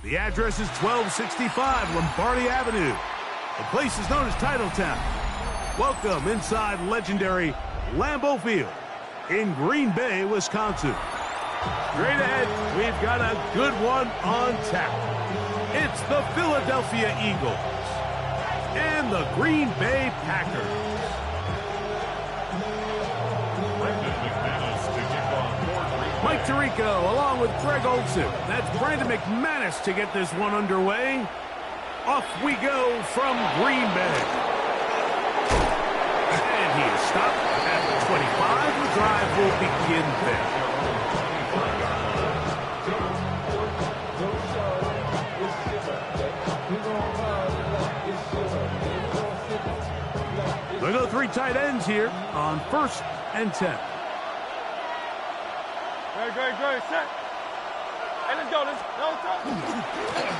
The address is 1265 Lombardi Avenue. The place is known as Titletown. Welcome inside legendary Lambeau Field in Green Bay, Wisconsin. Straight ahead, we've got a good one on tap. It's the Philadelphia Eagles and the Green Bay Packers. Mike Tirico along with Greg Olson. That's Brandon McManus to get this one underway. Off we go from Green Bay. And he is stopped at the 25. The drive will begin there. We'll go three tight ends here on 1st and 10. Great, set. Hey, let's go.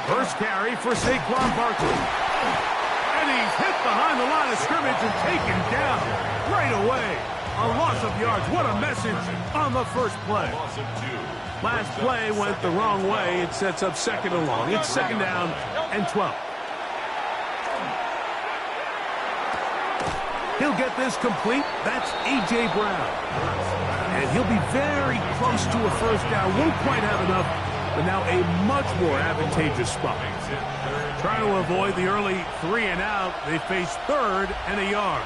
First carry for Saquon Barkley. And he's hit behind the line of scrimmage and taken down right away. A loss of yards. What a message on the first play. Last play went the wrong way. It sets up 2nd and long. It's 2nd down and 12. He'll get this complete. That's A.J. Brown. And he'll be very close to a first down. Won't quite have enough, but now a much more advantageous spot. Trying to avoid the early 3 and out. They face 3rd and a yard.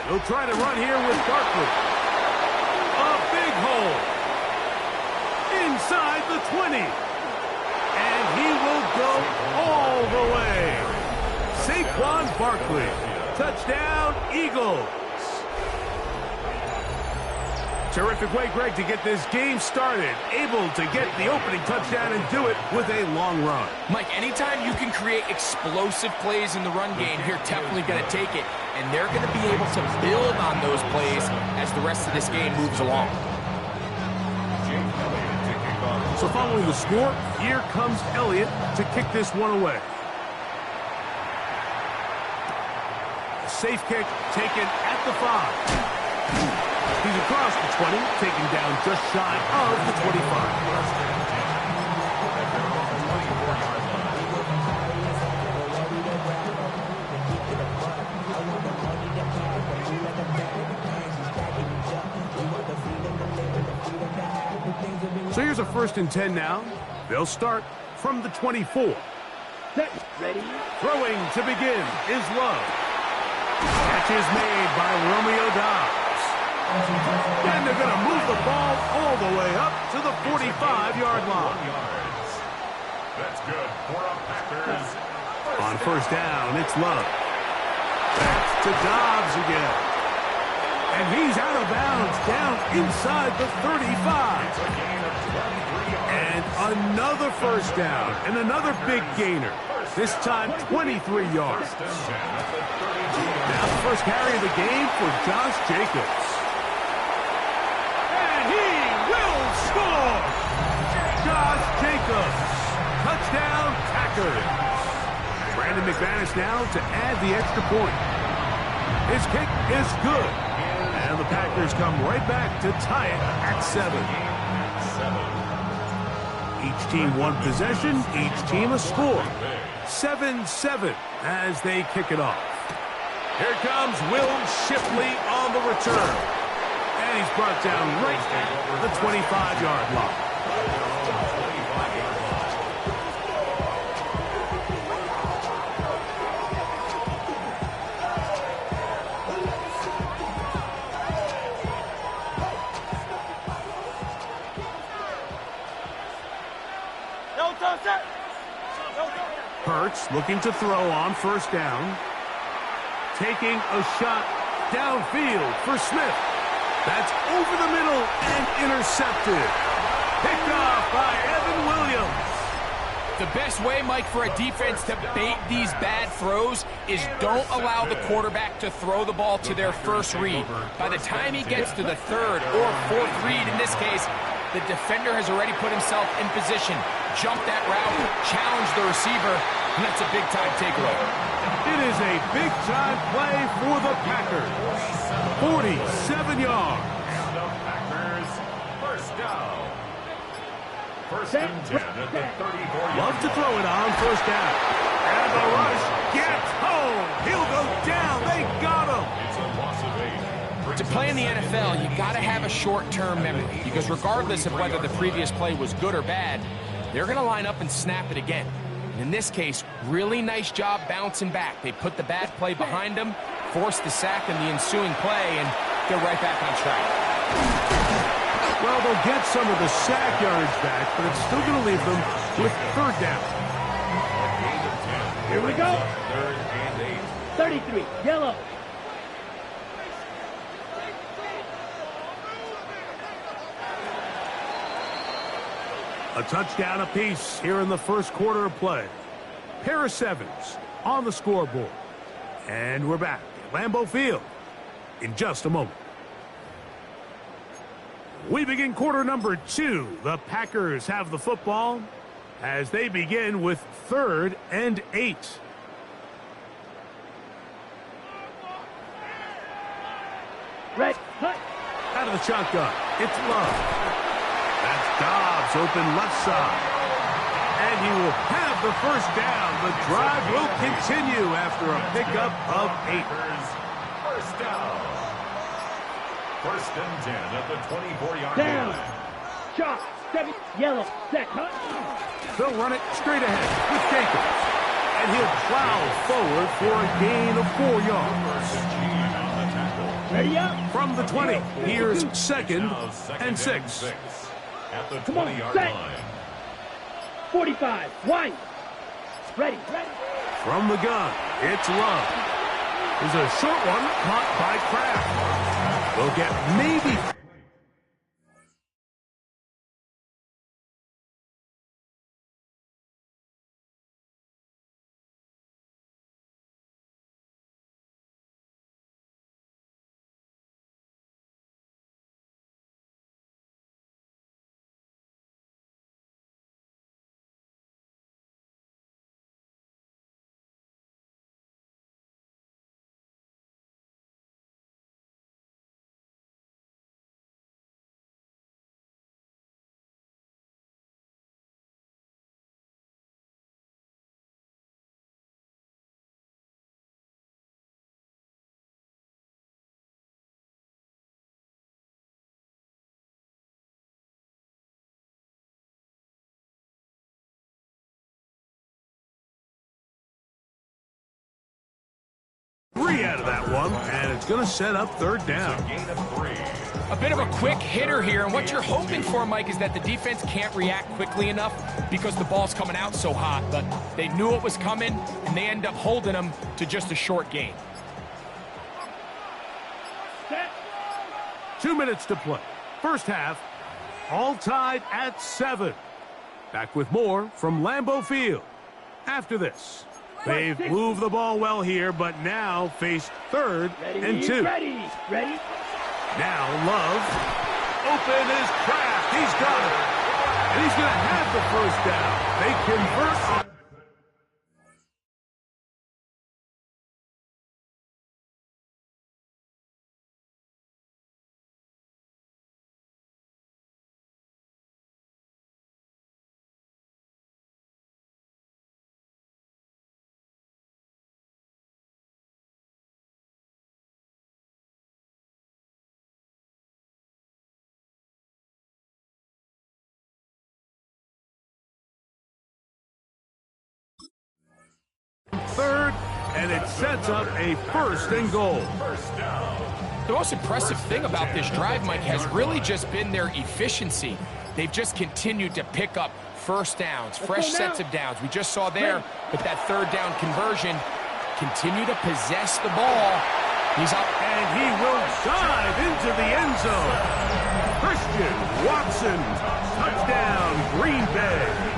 He'll try to run here with Barkley. A big hole. Inside the 20. And he will go all the way. Saquon Barkley. Touchdown, Eagles. Terrific way, Greg, to get this game started. Able to get the opening touchdown and do it with a long run. Mike, anytime you can create explosive plays in the run game, you're definitely going to take it. And they're going to be able to build on those plays as the rest of this game moves along. So following the score, here comes Elliott to kick this one away. A safe kick taken at the 5. He's across the 20, taken down just shy of the 25. So here's a 1st and 10 now. They'll start from the 24. Ready? Throwing to begin is Love. Catch is made by Romeo Doubs. And they're going to move the ball all the way up to the 45-yard line. That's good. On 1st down, it's Love. Back to Doubs again. And he's out of bounds down inside the 35. And another 1st down and another big gainer. This time 23 yards. Now the first carry of the game for Josh Jacobs. And he will score! Josh Jacobs. Touchdown Packers. Brandon McManus now to add the extra point. His kick is good. And the Packers come right back to tie it at 7. Each team one possession, each team a score. 7-7 as they kick it off. Here comes Will Shipley on the return. And he's brought down right at the 25-yard line. Hurts looking to throw on 1st down. Taking a shot downfield for Smith. That's over the middle and intercepted. Picked off by Evan Williams. The best way, Mike, for a defense to bait these bad throws is don't allow the quarterback to throw the ball to their first read. By the time he gets to the 3rd or 4th read, in this case, the defender has already put himself in position, jumped that route, challenged the receiver, and that's a big-time takeaway. It is a big-time play for the Packers. 47 yards. And the Packers, first down. First and 10 at the 34-yard Love to throw it on first down. And the rush gets home. He'll go down. They got him. It's a loss of 8. To play in the NFL, you got to have a short-term memory, because regardless of whether the previous play was good or bad, they're going to line up and snap it again. And in this case, really nice job bouncing back. They put the bad play behind them, forced the sack in the ensuing play, and they're right back on track. Well, they'll get some of the sack yardage back, but it's still going to leave them with third down. Here we go. Third and 8. 33, yellow. A touchdown apiece here in the first quarter of play. Pair of sevens on the scoreboard. And we're back at Lambeau Field in just a moment. We begin quarter number 2. The Packers have the football as they begin with third and 8. Right, cut. Out of the shotgun, it's Love. That's Dobbs open left side. And he will have the first down. The drive will continue after a pickup of 8. First down. First and 10 at the 24-yard Down. line. Shot. 7, yellow. Set, cut. They'll run it straight ahead with Jacobs. And he'll plow forward for a gain of 4 yards. Ready up. From the 20, here's second Now and 6. At the Come on, 20-yard set. line. 45, wide. Ready, ready. From the gun, it's Love. There's a short one caught by Kraft. They'll get maybe... Three out of that one, and it's going to set up third down. Gain of 3. A bit of a quick hitter here, and what you're hoping for, Mike, is that the defense can't react quickly enough because the ball's coming out so hot, but they knew it was coming, and they end up holding them to just a short gain. Set. 2 minutes to play. First half, all tied at 7. Back with more from Lambeau Field after this. They've moved the ball well here, but now face third and 2. Ready, ready. Now Love. Open is Kraft. He's got it. And he's going to have the first down. They convert on... third, and it sets up a first and goal. The most impressive thing about this drive, Mike, has really just been their efficiency. They've just continued to pick up first downs, fresh sets of downs. We just saw there with that third down conversion, continue to possess the ball. He's up. And he will dive into the end zone. Christian Watson, touchdown, Green Bay.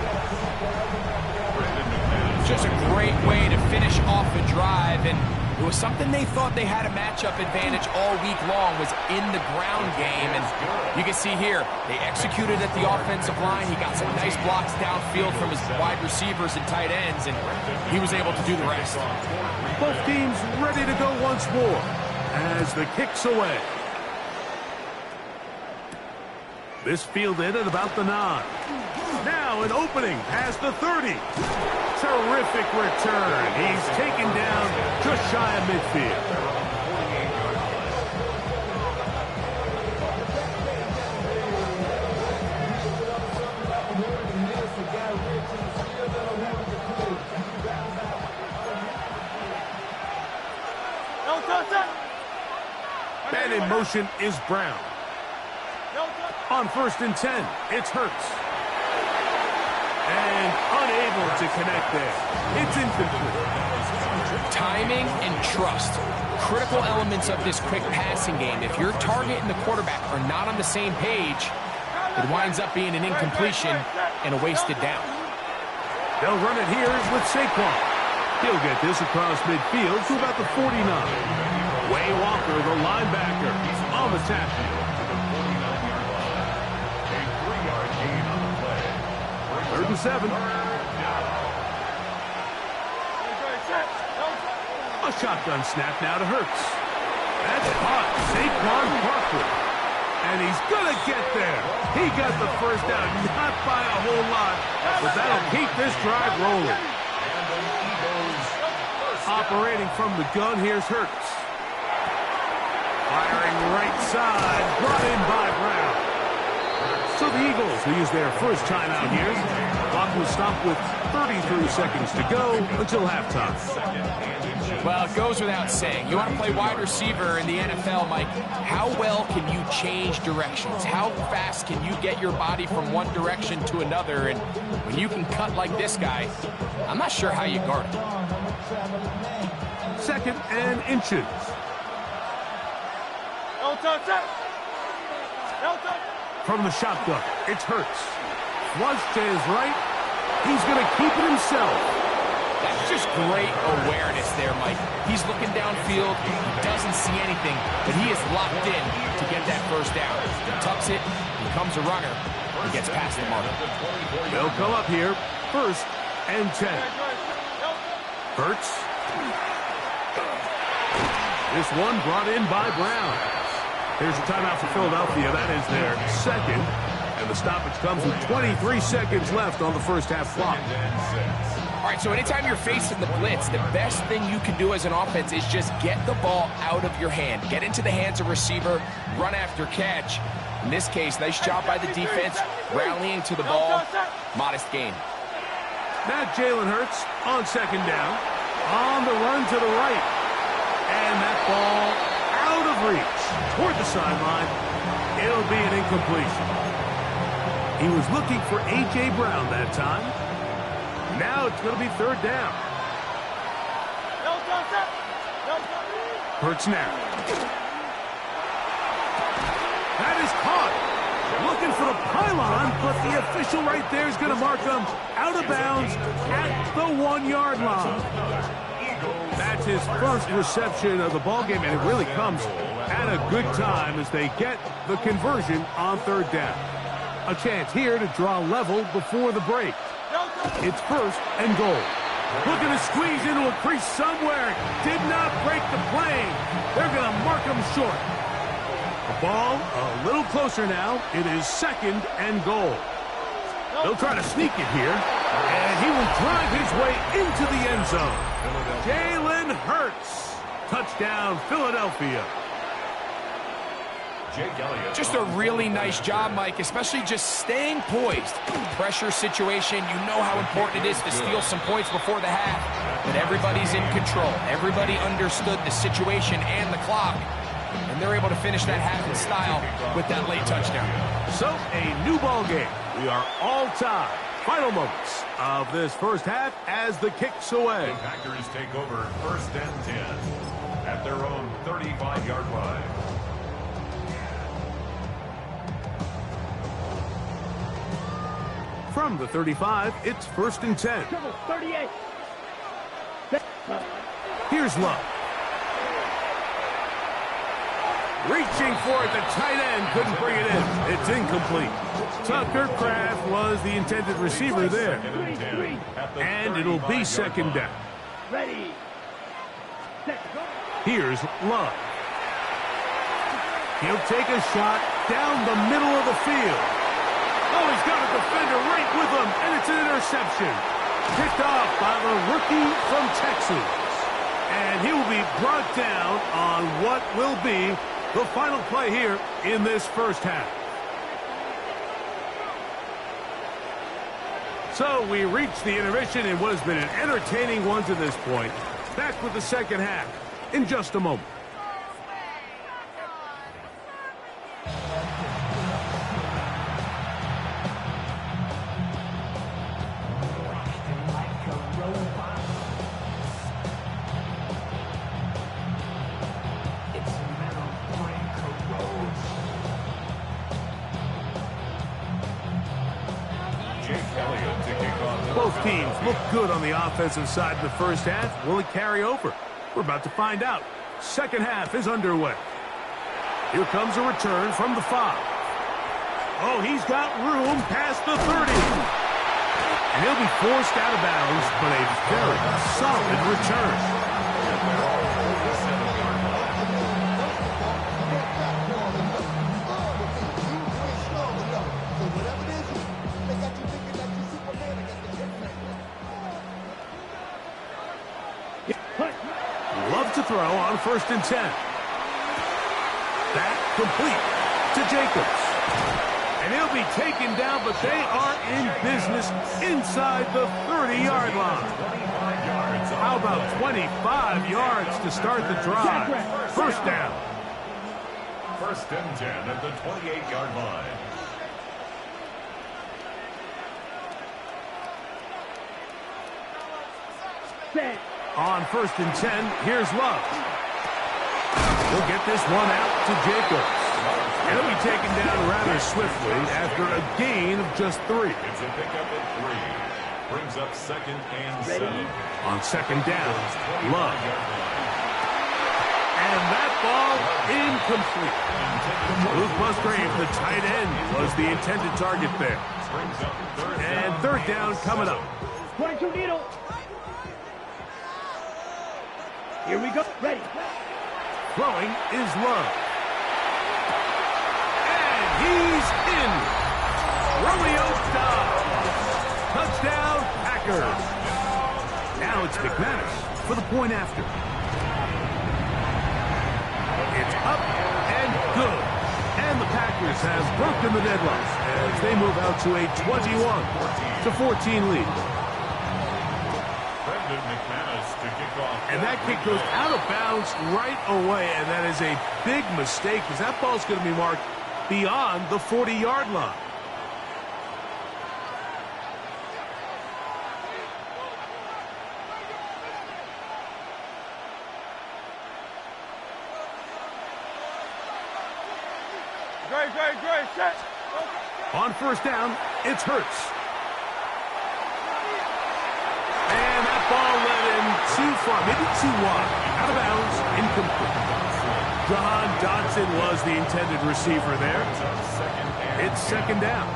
Just a great way to finish off a drive, and it was something they thought they had a matchup advantage all week long, was in the ground game, and you can see here, they executed at the offensive line. He got some nice blocks downfield from his wide receivers and tight ends, and he was able to do the rest. Both teams ready to go once more as the kick's away. This fielded at about the 9. Now an opening past the 30. Terrific return. He's taken down just shy of midfield. Man in motion is Brown. On 1st and 10, it's Hurts. And unable to connect there. It's incomplete. Timing and trust. Critical elements of this quick passing game. If your target and the quarterback are not on the same page, it winds up being an incompletion and a wasted down. They'll run it here with Saquon. He'll get this across midfield to about the 49. Way Walker, the linebacker, on the tackle. Third and 7. A shotgun snap now to Hurts. That's caught. Saquon Barkley. And he's going to get there. He got the first down, not by a whole lot, but that'll keep this drive rolling. Operating from the gun, here's Hurts. Firing right side, brought in by Brown. So the Eagles will use their first timeout here. Clock will stop with 33 seconds to go until halftime. Well, it goes without saying. You want to play wide receiver in the NFL, Mike. How well can you change directions? How fast can you get your body from one direction to another? And when you can cut like this guy, I'm not sure how you guard it. 2nd and inches. From the shotgun, it's Hurts. Flush to his right. He's going to keep it himself. That's just great awareness there, Mike. He's looking downfield. He doesn't see anything, but he is locked in to get that first down. He tucks it, becomes a runner, and gets past the mark. They'll come up here. 1st and 10. Hurts. This one brought in by Brown. Here's a timeout for Philadelphia. That is their 2nd. And the stoppage comes with 23 seconds left on the first half clock. All right, so anytime you're facing the blitz, the best thing you can do as an offense is just get the ball out of your hand. Get into the hands of receiver, run after catch. In this case, nice job by the defense, rallying to the ball. Modest gain. Now Jalen Hurts on 2nd down. On the run to the right. And that ball out of reach toward the sideline. It'll be an incompletion. He was looking for A.J. Brown that time. Now it's going to be 3rd down. Hurts now. That is caught. Looking for the pylon, but the official right there is going to mark him out of bounds at the 1-yard line. That's his first reception of the ballgame, and it really comes at a good time as they get the conversion on 3rd down. A chance here to draw level before the break. It's 1st and goal. Looking to squeeze into a crease somewhere. Did not break the plane. They're going to mark him short. The ball a little closer now. It is 2nd and goal. They'll try to sneak it here. And he will drive his way into the end zone. Jalen Hurts. Touchdown, Philadelphia. Just a really nice job, Mike, especially just staying poised. Pressure situation, you know how important it is to steal some points before the half. But everybody's in control. Everybody understood the situation and the clock. And they're able to finish that half in style with that late touchdown. So, a new ball game. We are all tied. Final moments of this first half as the kick's away. The Packers take over 1st and 10 at their own 35-yard line. From the 35, it's 1st and 10. 38. Here's Love. Reaching for it, the tight end couldn't bring it in. It's incomplete. Tucker Kraft was the intended receiver there. And it'll be 2nd down. Ready. Here's Love. He'll take a shot down the middle of the field. Oh, he's got a defender right with him, and it's an interception. Picked off by the rookie from Texas. And he will be brought down on what will be the final play here in this first half. So we reach the intermission in what has been an entertaining one to this point. Back with the second half in just a moment. Both teams look good on the offensive side in the first half. Will it carry over? We're about to find out. Second half is underway. Here comes a return from the 5. Oh, he's got room past the 30. And he'll be forced out of bounds, but a very solid return. Love to throw on 1st and 10. That complete to Jacobs. And he'll be taken down, but they are in business inside the 30-yard line. How about 25 yards to start the drive? First down. 1st and 10 at the 28-yard line. On 1st and 10, here's Love. He'll get this one out to Jacobs. And he'll be taken down rather swiftly after a gain of just 3. It's a pickup at 3. Brings up 2nd and 7. On 2nd down, Love. And that ball incomplete. Luke Musgrave, the tight end, was the intended target there. And 3rd down coming up. 22 needle. Here we go. Ready. Throwing is Love. And he's in. Romeo Dobbs. Touchdown, Packers. Now it's McManus for the point after. It's up and good. And the Packers have broken the deadlock as they move out to a 21-14 lead. And that kick goes out of bounds right away, and that is a big mistake because that ball's going to be marked beyond the 40-yard line. Great, set. On 1st down, it's Hurts. Ball led in too far, maybe too wide. Out of bounds, incomplete. John Dodson was the intended receiver there. It's 2nd down.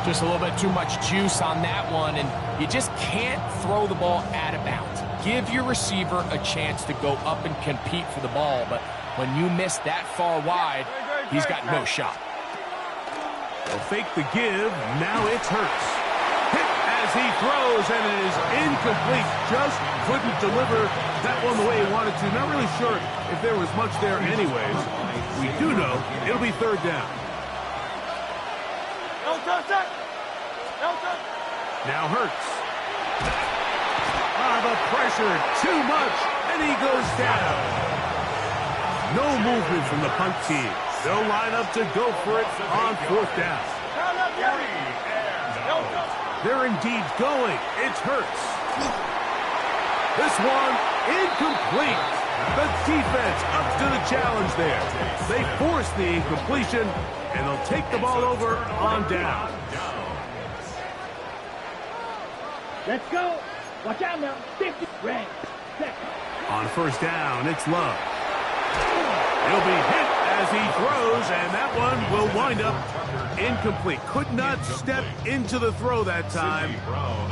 Just a little bit too much juice on that one, and you just can't throw the ball out of bounds. Give your receiver a chance to go up and compete for the ball, but when you miss that far wide, he's got no shot. They'll fake the give. Now it's Hurts. As he throws, and it is incomplete. Just couldn't deliver that one the way he wanted to. Not really sure if there was much there anyways. We do know it'll be 3rd down. Now Hurts. The pressure, too much, and he goes down. No movement from the punt team. They'll line up to go for it on 4th down. They're indeed going. It's Hurts. This one incomplete. The defense up to the challenge there. They force the incompletion, and they'll take the ball over on down. Let's go. Watch out now. 50. Red. On 1st down, it's Love. He'll be hit as he throws, and that one will wind up incomplete. Could not step into the throw that time.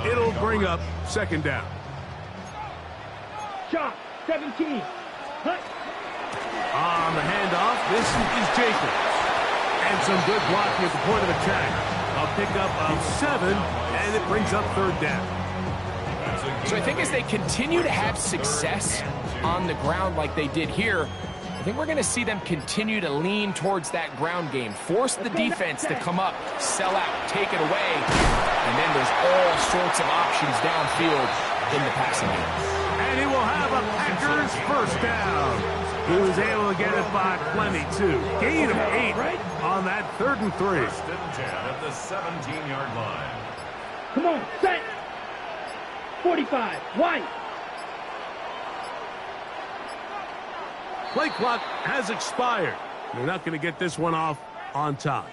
It'll bring up 2nd down. Shot, 17. Hut. On the handoff, This is Jacobs. And some good blocking at the point of attack. A pickup of 7, and it brings up third down. So I think as they continue to have success on the ground like they did here, I think we're going to see them continue to lean towards that ground game. Force the defense to come up, sell out, take it away, and then there's all sorts of options downfield in the passing game. And he will have a Packers first down. He was able to get it by plenty, too. Gain of 8 on that 3rd and 3. First and 10 at the 17-yard line. Come on, set. 45, white. Play clock has expired. They're not going to get this one off on time.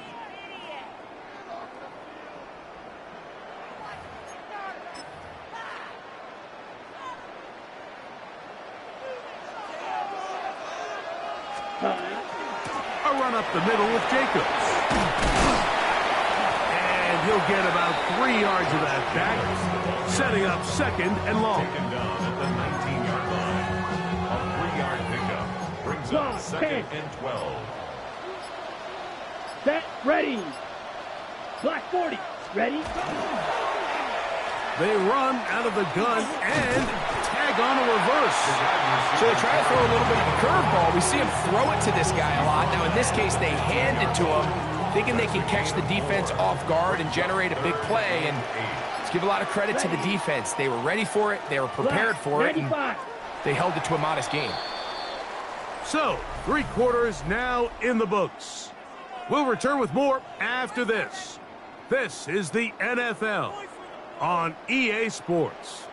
A run up the middle with Jacobs. And he'll get about 3 yards of that back, setting up 2nd and long. Taken down at the 19-yard line. A 3-yard pickup brings up 2nd and 12. Set, ready. Black 40, ready. They run out of the gun and tag on a reverse. So they try to throw a little bit of a curveball. We see him throw it to this guy a lot. Now in this case, they hand it to him, thinking they can catch the defense off guard and generate a big play. And let's give a lot of credit to the defense. They were ready for it. They were prepared for it. And they held it to a modest game. So, 3 quarters now in the books. We'll return with more after this. This is the NFL on EA Sports.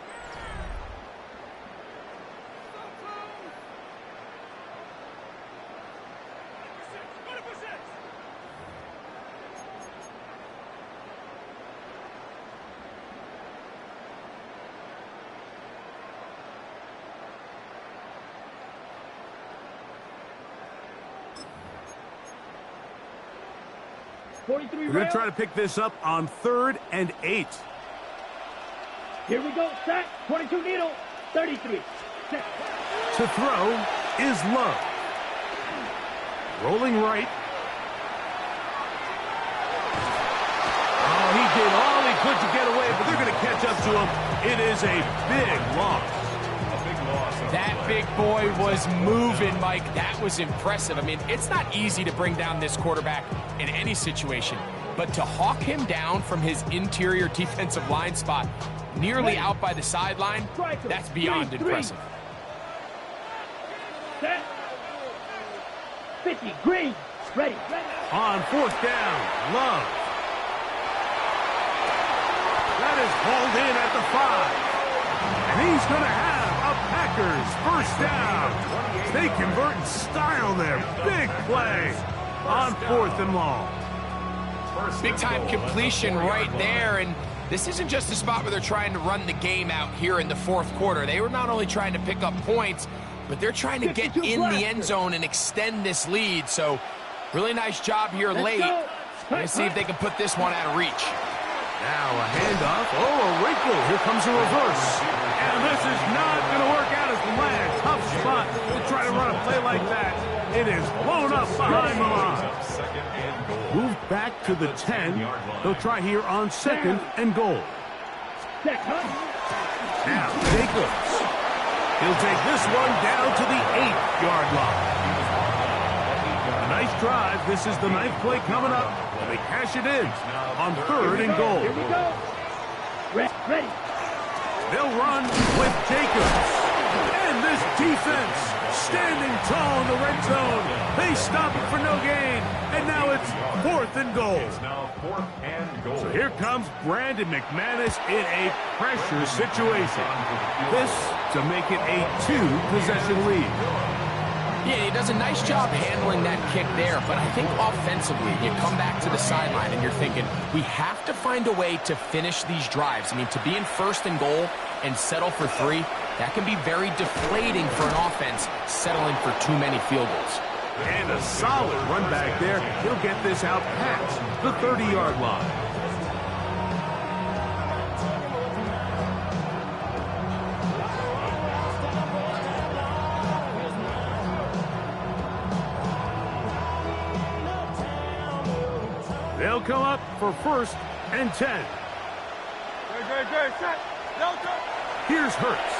We're going to try to pick this up on 3rd and 8. Here we go, set, 22 needle, 33. Set. To throw is Love. Rolling right. Oh, he did all he could to get away, but they're going to catch up to him. It is a big loss. That big boy was moving, Mike. That was impressive. I mean, it's not easy to bring down this quarterback in any situation, but to hawk him down from his interior defensive line spot, nearly out by the sideline, that's beyond impressive. Set. 50, green, ready. On 4th down, Love. That is hauled in at the 5. And he's going to have a Packers first down. They convert in style there. Big play on 4th and long. Big time completion right there, and this isn't just a spot where they're trying to run the game out here in the 4th quarter. They were not only trying to pick up points, but they're trying to get in the end zone and extend this lead. So really nice job here late. Let's see if they can put this one out of reach. Now a handoff. Oh, a wrinkle. Here comes a reverse. And this is not going to work out as the line. Tough spot to try to run a play like that. It is blown up behind the line. Move back to the 10. They'll try here on 2nd and goal. Now Jacobs. He'll take this one down to the 8-yard line. A nice drive. This is the 9th play coming up. They cash it in on 3rd and goal. Here we go. Ready. They'll run with Jacobs. And this defense standing tall in the red zone. They stop it for no gain. And now it's 4th and goal. It's now 4th and goal. So here comes Brandon McManus in a pressure situation. This to make it a 2-possession lead. Yeah, he does a nice job handling that kick there, but I think offensively, you come back to the sideline and you're thinking, we have to find a way to finish these drives. I mean, to be in 1st and goal and settle for 3, that can be very deflating for an offense settling for too many field goals. And a solid run back there. He'll get this out past the 30-yard line. They'll come up for 1st and 10. Here's Hurts.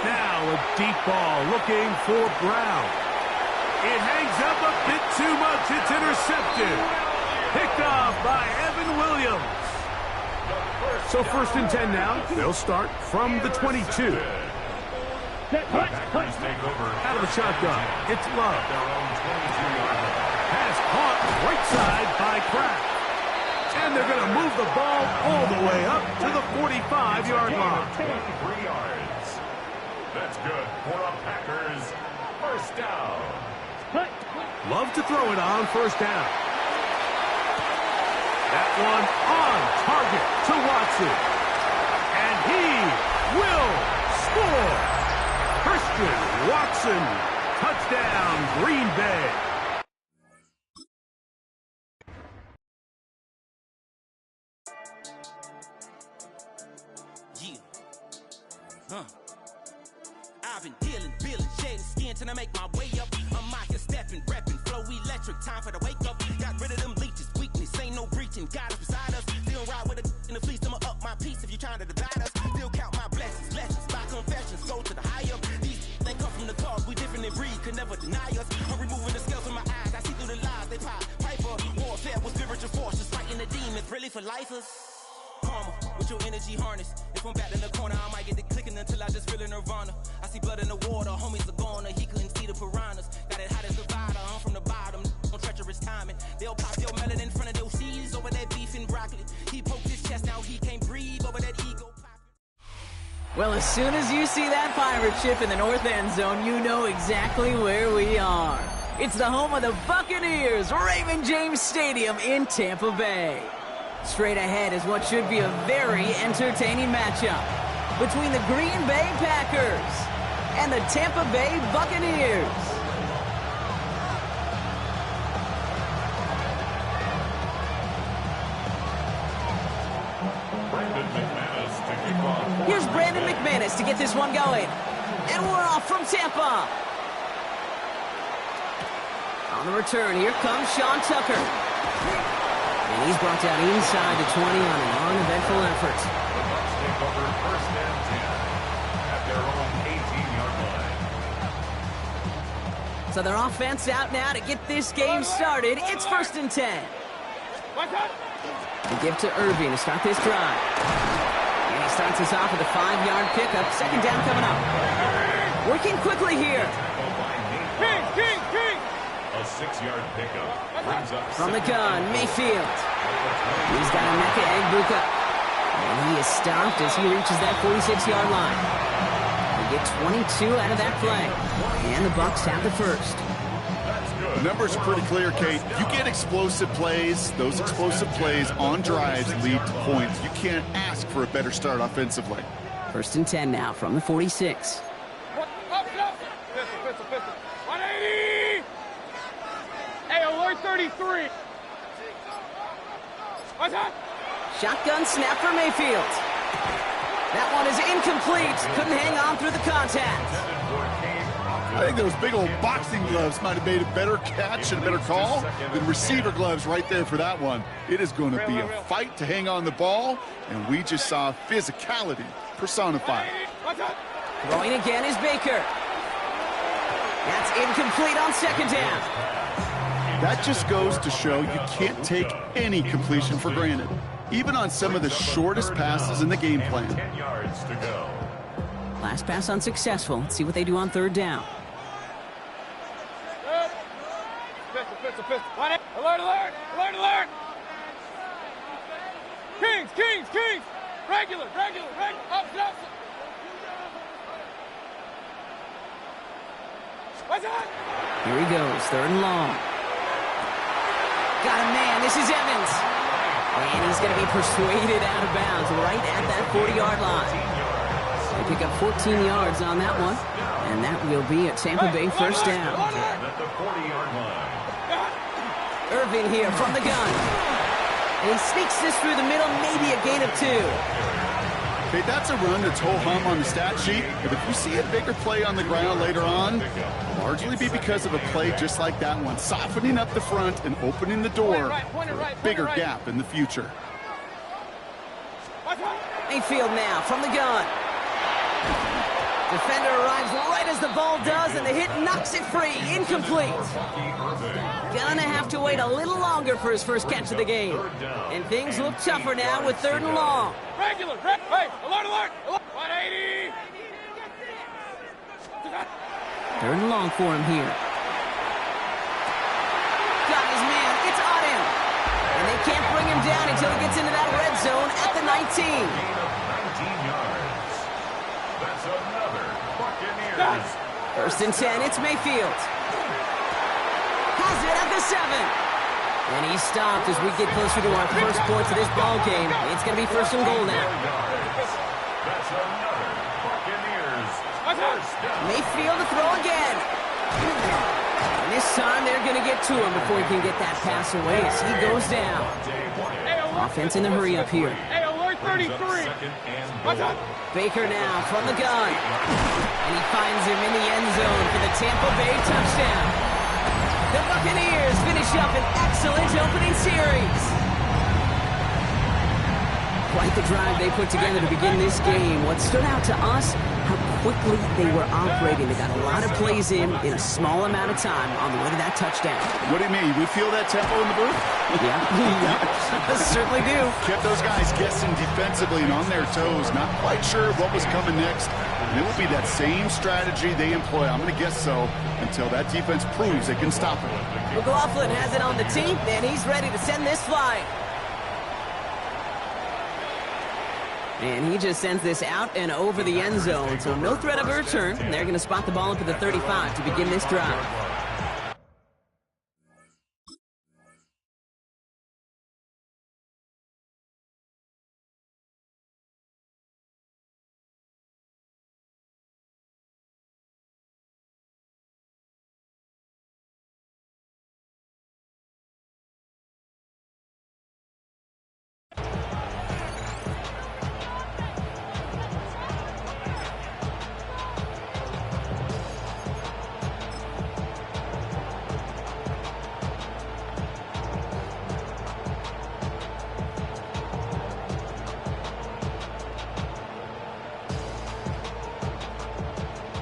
Now a deep ball looking for Brown. It hangs up a bit too much. It's intercepted. Picked off by Evan Williams. So 1st and 10 now. They'll start from the 22. Out of the shotgun. It's Love. Pass caught right side by Kraft. And they're going to move the ball all the way up to the 45-yard line. 23 yards. That's good for the Packers. 1st down. Love to throw it on 1st down. That one on target to Watson. And he will score. Christian Watson. Touchdown, Green Bay. I've been dealing, shedding skin till I make my way up. I'm out here stepping, repping, flow electric, time for the wake up. Got rid of them leeches, weakness, ain't no breaching. God is beside us, still ride with a in the fleece. I'ma up my piece if you trying to divide us. Still count my blessings, lessons, by confessions, go to the high up. These they come from the cause, we different in breed, could never deny us. I'm removing the scales from my eyes, I see through the lies they pop. Piper, warfare with spiritual forces, fighting the demons, really for lifers. Karma, with your energy harness. If I'm back in the corner, I might get the clicking until I just feel a nirvana. I see blood in the water, homies are gone, he couldn't see the piranhas. Got it hot as divider, I'm from the bottom, on treacherous timing. They'll pop your melon in front of those seeds over that beef and broccoli. He poked his chest, now he can't breathe over that ego. Well, as soon as you see that pirate ship in the north end zone, you know exactly where we are. It's the home of the Buccaneers, Raymond James Stadium in Tampa Bay. Straight ahead is what should be a very entertaining matchup between the Green Bay Packers and the Tampa Bay Buccaneers. Here's Brandon McManus to get this one going. And we're off from Tampa. On the return, here comes Sean Tucker. And he's brought down inside the 20 on an uneventful effort. The Bucs take over 1st and 10 at their own 18-yard line. So their offense out now to get this game started. It's 1st and 10. They give to Irving to start this drive. And he starts us off with a 5-yard pickup. 2nd down coming up. Working quickly here. A 6-yard pickup brings up From the gun, Mayfield. He's got a Mecca Egbuka. And he is stopped as he reaches that 46-yard line. They get 22 out of that play. And the Bucs have the 1st. The numbers are pretty clear, Kate. You get explosive plays. Those explosive plays on drives lead to points. You can't ask for a better start offensively. 1st and 10 now from the 46. Pistol. 180! Hey, alert 33! What's that? Shotgun snap for Mayfield. That one is incomplete. Couldn't hang on through the contact. I think those big old boxing gloves might have made a better catch and a better call than receiver gloves right there for that one. It is going to be a fight to hang on the ball, and we just saw physicality personified. Throwing again is Baker. That's incomplete on 2nd down. That just goes to show you can't take any completion for granted, even on some of the shortest passes in the game plan. 10 yards to go. Last pass unsuccessful. Let's see what they do on 3rd down. Pistol. Alert! Kings! Regular. Up. What's that? Here he goes, 3rd and long. Got a man, this is Evans. And he's going to be persuaded out of bounds right at that 40-yard line. They pick up 14 yards on that one, and that will be a Tampa Bay 1st down. At the 40-yard line. Irving here from the gun. And he sneaks this through the middle, maybe a gain of 2. Hey, that's a run that's ho-hum on the stat sheet, but if you see a bigger play on the ground later on, it'll largely be because of a play just like that one, softening up the front and opening the door for a bigger gap in the future. Mayfield now from the gun. Defender arrives right as the ball does, and the hit knocks it free. Incomplete. Gonna have to wait a little longer for his first catch of the game. And things look tougher now with 3rd and long. Regular. Hey, alert. 180. 3rd and long for him here. Got his man. It's on him. And they can't bring him down until he gets into that red zone at the 19. 19 yards. That's another Buccaneers. 1st and 10, it's Mayfield. Has it at the 7. And he's stopped as we get closer to our first point to this ball game. It's going to be 1st and goal now. That's another Buccaneers. First down. Mayfield to throw again. And this time they're going to get to him before he can get that pass away as he goes down. Offense in the hurry up here. Hey, alert 33. Baker now from the gun. And he finds him in the end zone for the Tampa Bay touchdown. The Buccaneers finish up an excellent opening series. Quite the drive they put together to begin this game. What stood out to us, how quickly they were operating. They got a lot of plays in a small amount of time on the way to that touchdown. What do you mean? We feel that tempo in the booth? Yeah, certainly do. Kept those guys guessing defensively and on their toes, not quite sure what was coming next. And it will be that same strategy they employ, I'm going to guess so, until that defense proves they can stop it. McLaughlin has it on the team, and he's ready to send this flying. And he just sends this out and over the end zone, so no threat of a return. They're going to spot the ball up at the 35 to begin this drive.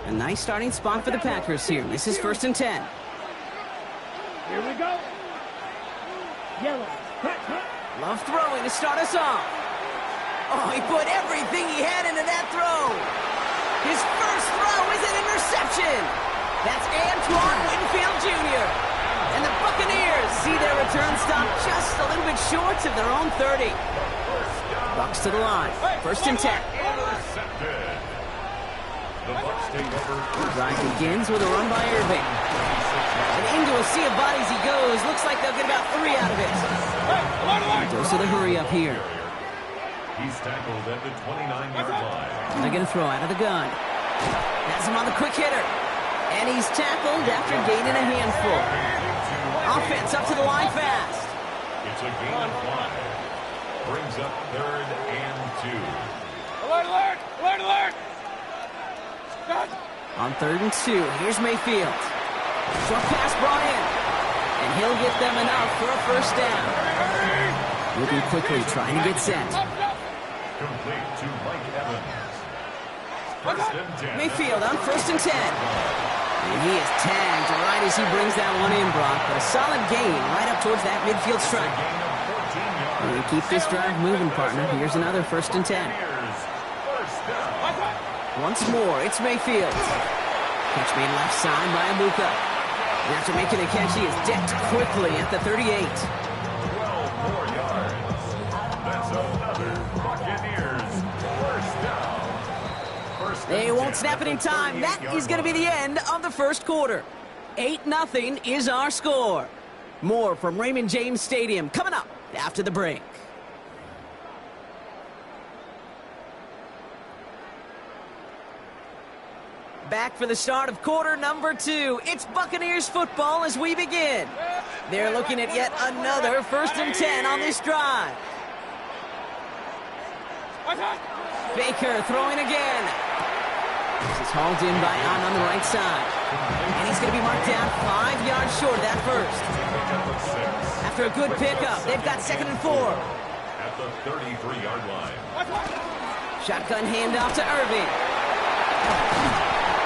A nice starting spot for the Packers here. This is 1st and 10. Here we go. Yellow. Cut. Love throwing to start us off. Oh, he put everything he had into that throw. His first throw is an interception. That's Antoine Winfield Jr. And the Buccaneers see their return stop just a little bit short of their own 30. Bucks to the line. 1st and 10. The Bucs take over. Drive begins with a run by Irving. And into a sea of bodies he goes. Looks like they'll get about 3 out of it. Goes to the hurry up here. He's tackled at the 29-yard line. They're going to throw out of the gun. Has him on the quick hitter. And he's tackled after gaining a handful. Offense up to the line fast. It's a gain of 1. Brings up 3rd and 2. Alert. On 3rd and 2, here's Mayfield. Short pass brought in. And he'll get them enough for a first down. Moving quickly, trying to get set. Complete to Mike Evans. 1st and 10. Mayfield on 1st and 10. And he is tagged right as he brings that one in, Brock. But a solid gain right up towards that midfield stripe. And we keep this drive moving, partner. Here's another 1st and 10. Once more, it's Mayfield. Catch made left side by Abuka. And after making the catch, he is decked quickly at the 38. 12 more yards. That's another Buccaneers first down. They won't snap it in time. That is going to be the end of the first quarter. 8-0 is our score. More from Raymond James Stadium coming up after the break. Back for the start of quarter number 2. It's Buccaneers football as we begin. They're looking at yet another 1st and 10 on this drive. Baker throwing again. This is hauled in by Allen on the right side. And he's going to be marked down 5 yards short of that first. After a good pickup, they've got 2nd and 4. At the 33-yard line. Shotgun handoff to Irving.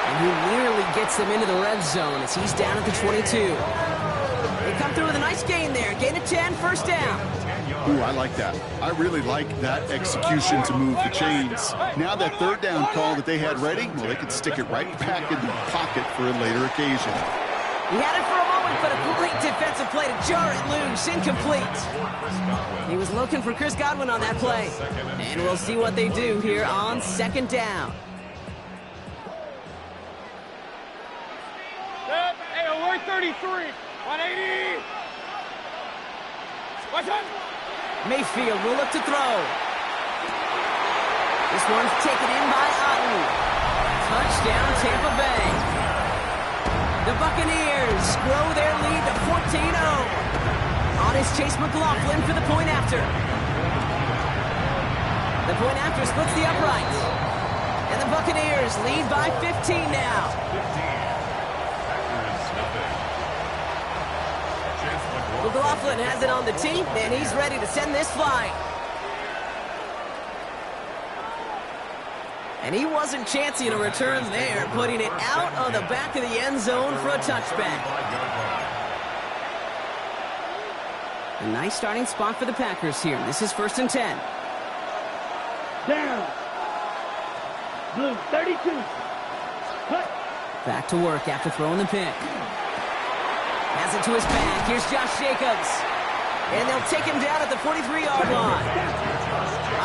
And he nearly gets them into the red zone as he's down at the 22. They come through with a nice gain there. Gain of 10, first down. Ooh, I like that. I really like that execution to move the chains. Now that 3rd down call that they had ready, well, they could stick it right back in the pocket for a later occasion. He had it for a moment, but a great defensive play to jar it loose. Incomplete. He was looking for Chris Godwin on that play. And we'll see what they do here on 2nd down. Hey, alert 33. 180. Watch out. Mayfield will look to throw. This one's taken in by Otten. Touchdown, Tampa Bay. The Buccaneers grow their lead to 14-0. On is Chase McLaughlin for the point after. The point after splits the uprights. And the Buccaneers lead by 15 now. 15. Packers, nothing. Chase McLaughlin has it on the tee, and he's ready to send this flying. And he wasn't chancing a return there, putting it out of the back of the end zone for a touchback. A nice starting spot for the Packers here. This is 1st and 10. Down. Blue 32. Cut. Back to work after throwing the pick. Has it to his back. Here's Josh Jacobs. And they'll take him down at the 43-yard line.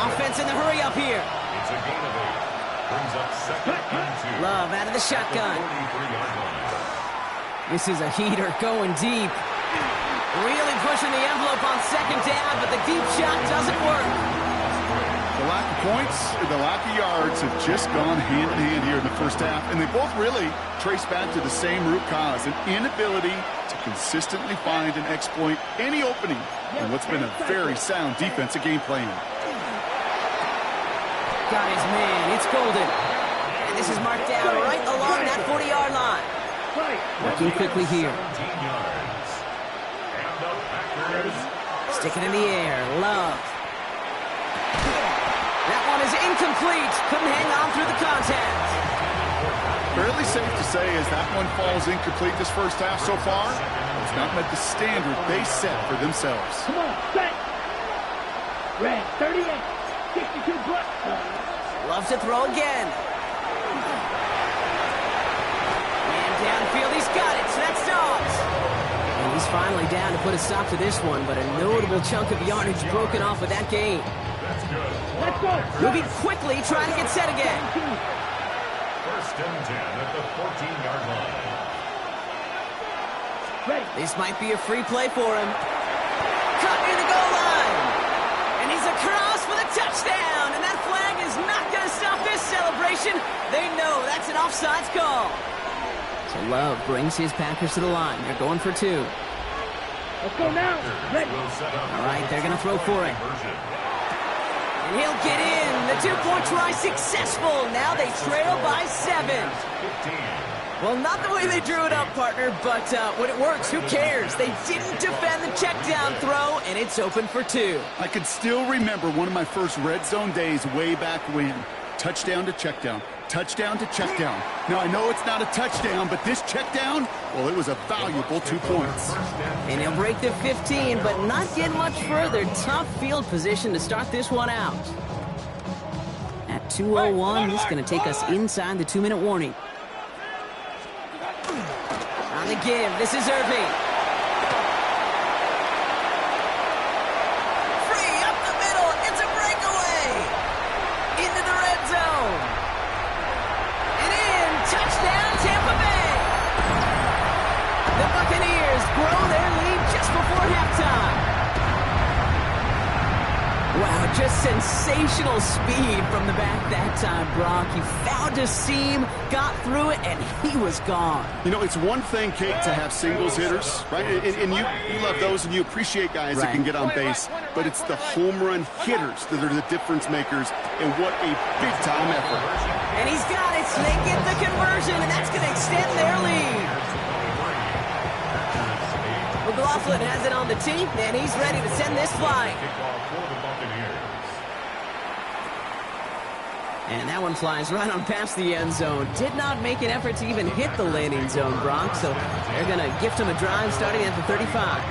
Offense in the hurry up here. It's a gain of 8. Brings up 2nd and 2. Love out of the shotgun. 43-yard line. This is a heater going deep. Really pushing the envelope on 2nd down, but the deep shot doesn't work. The lack of points, the lack of yards have just gone hand in hand here in the first half, and they both really trace back to the same root cause, an inability to consistently find and exploit any opening in what's been a very sound defensive game plan. Got his man. It's Golden. And this is marked down right along that 40-yard line. Working quickly here. 17 yards. And the Packers. Stick it in the air. Love. That one is incomplete. Couldn't hang on through the contact. Fairly safe to say as that one falls incomplete this first half so far, it's not met the standard they set for themselves. Come on, set. Red 38. 62 plus. Loves to throw again. And downfield, he's got it. So that's Dobbs. And he's finally down to put a stop to this one, but a notable chunk of yardage broken off with that gain. That's good. Let's go. Moving quickly, trying to get set again. 1st and 10 at the 14-yard line. Ready. This might be a free play for him. Cut near the goal line. And he's across for the touchdown. And that flag is not going to stop this celebration. They know that's an offsides call. So Love brings his Packers to the line. They're going for 2. Let's go now. Ready. All right, they're going to throw for it. And he'll get in. The 2-point try successful. Now they trail by 7. 15. Well, not the way they drew it up, partner, but when it works, who cares? They didn't defend the check down throw, and it's open for 2. I can still remember one of my first red zone days way back when. Touchdown to check down. Touchdown to check down. Now, I know it's not a touchdown, but this check down, well, it was a valuable 2 points. And he'll break the 15, but not get much further. Tough field position to start this one out. At 2:01, this is going to take us inside the 2-minute warning. On the give, this is Irving. Free up the middle, it's a breakaway. Into the red zone. And in, touchdown Tampa Bay. The Buccaneers grow their lead just before halftime. Wow, just sensational speed from the back that time, Brock. He found a seam, got through it, and he was gone. You know, it's one thing, Kate, to have singles hitters, right? And you love those, and you appreciate guys that can get on base. But it's the home run hitters that are the difference makers, and what a big-time effort. And he's got it. They get the conversion, and that's going to extend their lead. McLaughlin has it on the tee, and he's ready to send this flying. And that one flies right on past the end zone. Did not make an effort to even hit the landing zone, Brock, so they're going to gift him a drive starting at the 35.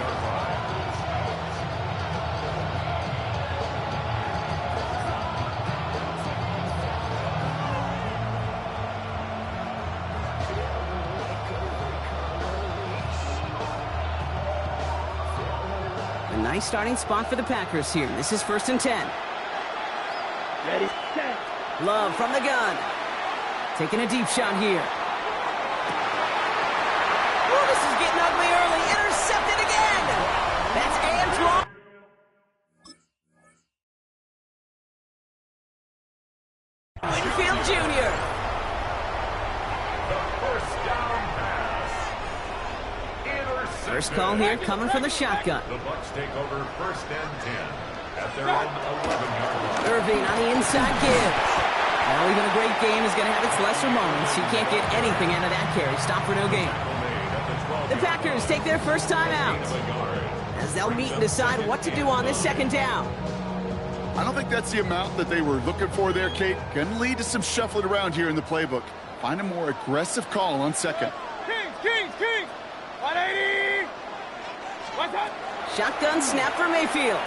A nice starting spot for the Packers here. This is 1st and 10. Ready, set. Love from the gun. Taking a deep shot here. Oh, this is getting ugly early. Intercepted again. That's Antoine. Winfield Jr. First call here coming from the shotgun. The Bucs take over 1st and 10 at their own 11-yard line. Irving on the inside give. Now even a great game is going to have its lesser moments. You can't get anything out of that carry. Stop for no gain. The Packers take their first time out as they'll meet and decide what to do on this 2nd down. I don't think that's the amount that they were looking for there, Kate. Going to lead to some shuffling around here in the playbook. Find a more aggressive call on 2nd. Kings! 180! What's up? Shotgun snap for Mayfield.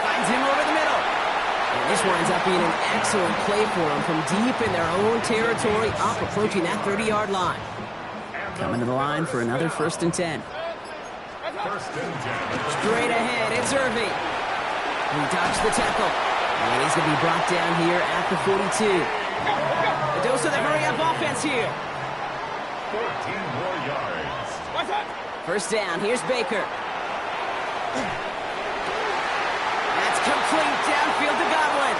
Finds him over the middle. And this winds up being an excellent play for them from deep in their own territory, up approaching that 30-yard line. Coming to the line for another 1st and 10. Straight ahead, it's Irving. He dodged the tackle. And he's going to be brought down here at the 42. A dose of the hurry-up offense here. 14 more yards. What's up? 1st down, here's Baker. That's complete downfield to Godwin.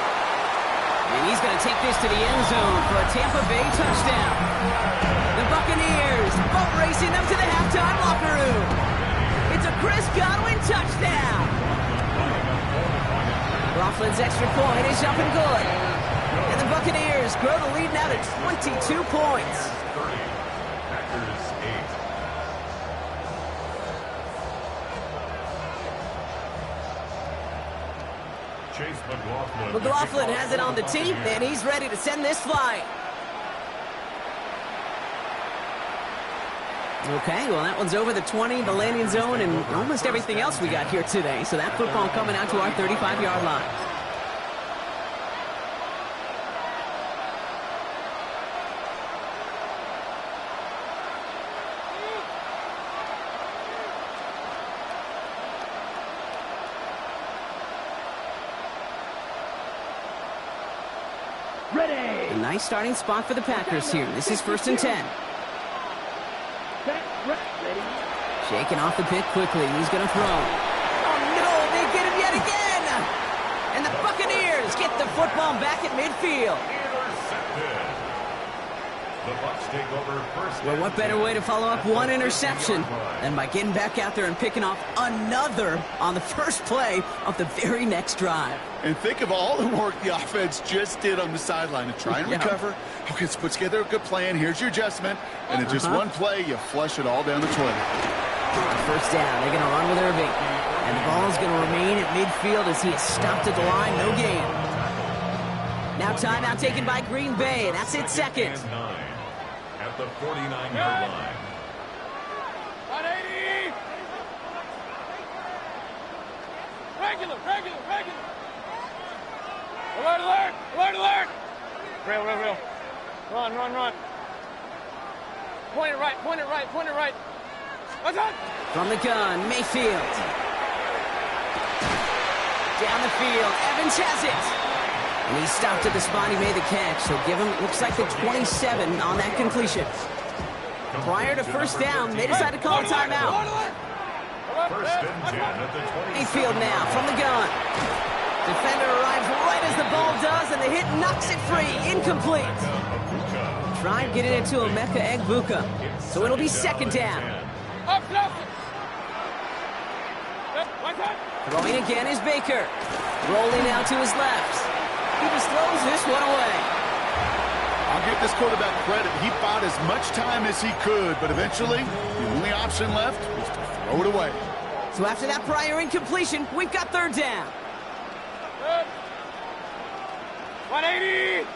And he's going to take this to the end zone for a Tampa Bay touchdown. The Buccaneers boat racing up to the halftime locker room. It's a Chris Godwin touchdown. Coughlin's extra point is up and good. And the Buccaneers grow the lead now to 22 points. 30. Packers 8. Chase McLaughlin. McLaughlin has it on the tee, and he's ready to send this flying. Okay, well, that one's over the 20, the landing zone, and almost everything else we got here today. So that football coming out to our 35-yard line. Ready. A nice starting spot for the Packers here. This is 1st and 10. Set. Ready. Shaking off the pick quickly. He's going to throw. Oh, no, they get him yet again. And the Buccaneers get the football back at midfield. Intercepted. The Bucs take over 1st. Well, what better way to follow up one interception than by getting back out there and picking off another on the first play of the very next drive. And think of all the work the offense just did on the sideline to try and recover. Okay, let's put together a good plan. Here's your adjustment. And in just one play, you flush it all down the toilet. 1st down. They're going to run with Irving. And the ball is going to remain at midfield as he is stopped at the line. No gain. Now timeout taken by Green Bay. And that's it, 2nd. At the 49-yard line. 180! Regular! Alert! Real. Run. Point it right. What's up? From the gun, Mayfield. Down the field, Evans has it. And he stopped at the spot he made the catch, so give him, looks like the 27 on that completion. Prior to 1st down, they decided to call a timeout. First and 10 at the 20. Mayfield now from the gun. Defender arrives right as the ball does, and the hit knocks it free. Incomplete. Tried getting it to Emeka Egbuka. So it'll be second down. Throwing again is Baker. Rolling out to his left. He just throws this one away. I'll give this quarterback credit. He bought as much time as he could, but eventually, the only option left was to throw it away. So after that prior incompletion, we've got third down. 180!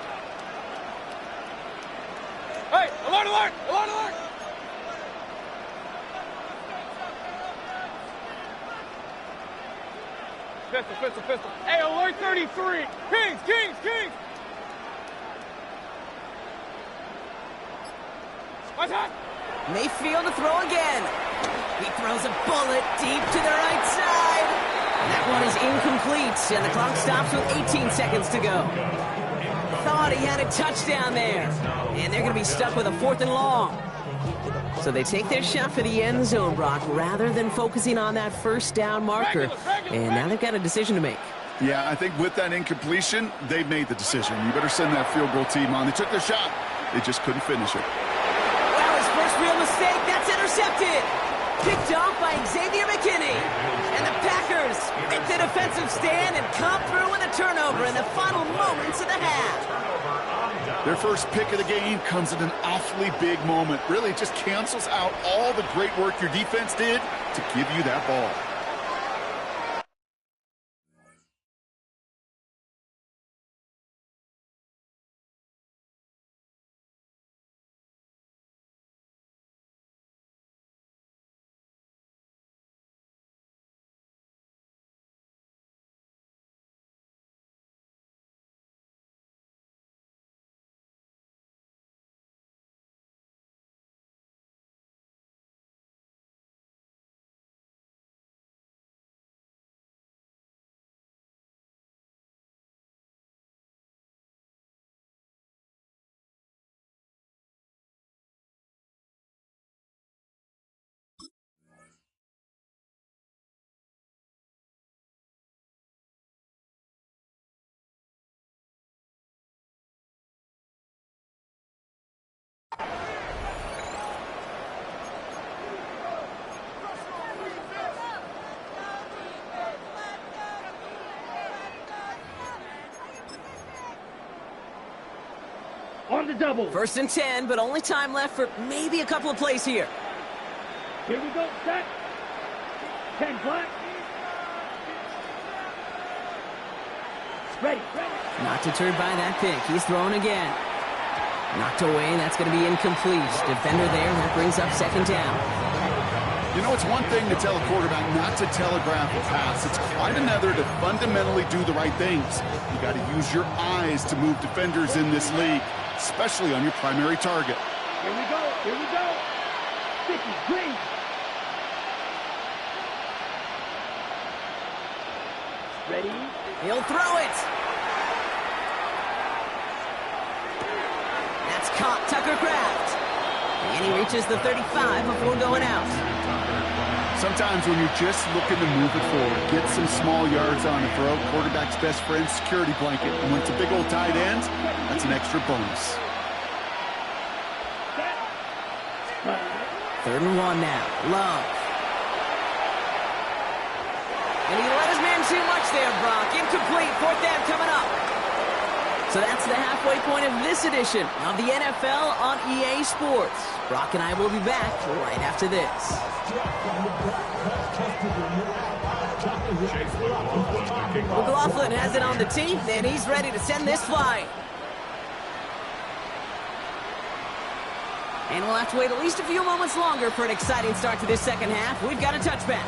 Hey, alert, alert, alert, alert! Pistol, pistol, pistol. Hey, alert 33! Kings, Kings, Kings! What's that? Mayfield to throw again. He throws a bullet deep to the right side. That one is incomplete, and the clock stops with 18 seconds to go. Thought he had a touchdown there, and they're going to be stuck with a 4th and long. So they take their shot for the end zone, Brock, rather than focusing on that first down marker. And now they've got a decision to make. Yeah, I think with that incompletion, they made the decision. You better send that field goal team on. They took their shot. They just couldn't finish it. Well, his first real mistake, that's intercepted. Picked off by Xavier McKinney. And the Packers make the defensive stand and come through with a turnover in the final moments of the half. Their first pick of the game comes at an awfully big moment. Really just cancels out all the great work your defense did to give you that ball. On the double. 1st and 10, but only time left for maybe a couple of plays here. Here we go, set. 10 flat. Ready. Not deterred by that pick. He's thrown again. Knocked away. That's going to be incomplete. Defender there. That brings up second down. You know, it's one thing to tell a quarterback not to telegraph a pass. It's quite another to fundamentally do the right things. You got to use your eyes to move defenders in this league, especially on your primary target. Here we go. Here we go. Sticky, green. Ready? He'll throw it. That's caught. Tucker Kraft. And he reaches the 35 before going out. Sometimes when you're just looking to move it forward, get some small yards on the throw, quarterback's best friend, security blanket. And when it's a big old tight end, that's an extra bonus. 3rd and 1 now. Love. And he let his man too much there, Brock. Incomplete. 4th down coming up. So that's the halfway point of this edition of the NFL on EA Sports. Brock and I will be back right after this. McLaughlin has it on the tee, and he's ready to send this flying. And we'll have to wait at least a few moments longer for an exciting start to this second half. We've got a touchback.